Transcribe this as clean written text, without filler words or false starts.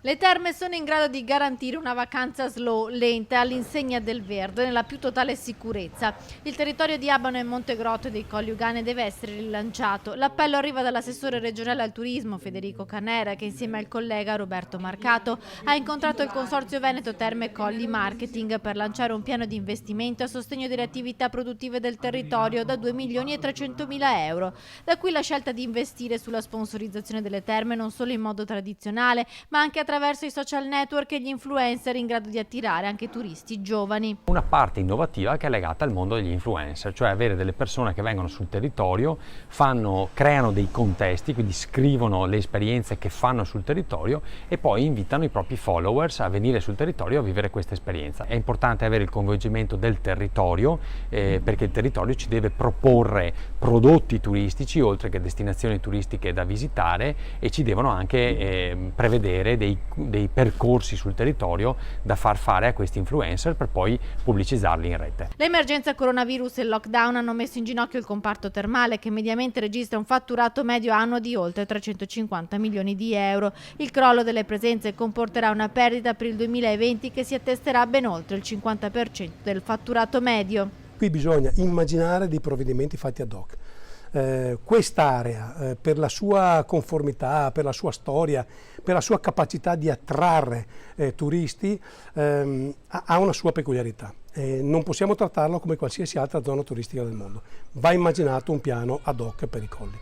Le terme sono in grado di garantire una vacanza slow, lenta, all'insegna del verde, nella più totale sicurezza. Il territorio di Abano e Montegrotto e dei Colli Ugane deve essere rilanciato. L'appello arriva dall'assessore regionale al turismo Federico Canera, che insieme al collega Roberto Marcato ha incontrato il Consorzio Veneto Terme Colli Marketing per lanciare un piano di investimento a sostegno delle attività produttive del territorio da 2.300.000 euro. Da qui la scelta di investire sulla sponsorizzazione delle terme non solo in modo tradizionale, ma anche attraverso i social network e gli influencer in grado di attirare anche turisti giovani. Una parte innovativa che è legata al mondo degli influencer, cioè avere delle persone che vengono sul territorio, creano dei contesti, quindi scrivono le esperienze che fanno sul territorio e poi invitano i propri followers a venire sul territorio a vivere questa esperienza. È importante avere il coinvolgimento del territorio perché il territorio ci deve proporre prodotti turistici oltre che destinazioni turistiche da visitare e ci devono anche prevedere dei percorsi sul territorio da far fare a questi influencer per poi pubblicizzarli in rete. L'emergenza coronavirus e il lockdown hanno messo in ginocchio il comparto termale, che mediamente registra un fatturato medio annuo di oltre 350 milioni di euro. Il crollo delle presenze comporterà una perdita per il 2020 che si attesterà ben oltre il 50% del fatturato medio. Qui bisogna immaginare dei provvedimenti fatti ad hoc. Quest'area, per la sua conformità, per la sua storia, per la sua capacità di attrarre turisti, ha una sua peculiarità. Non possiamo trattarlo come qualsiasi altra zona turistica del mondo. Va immaginato un piano ad hoc per i colli.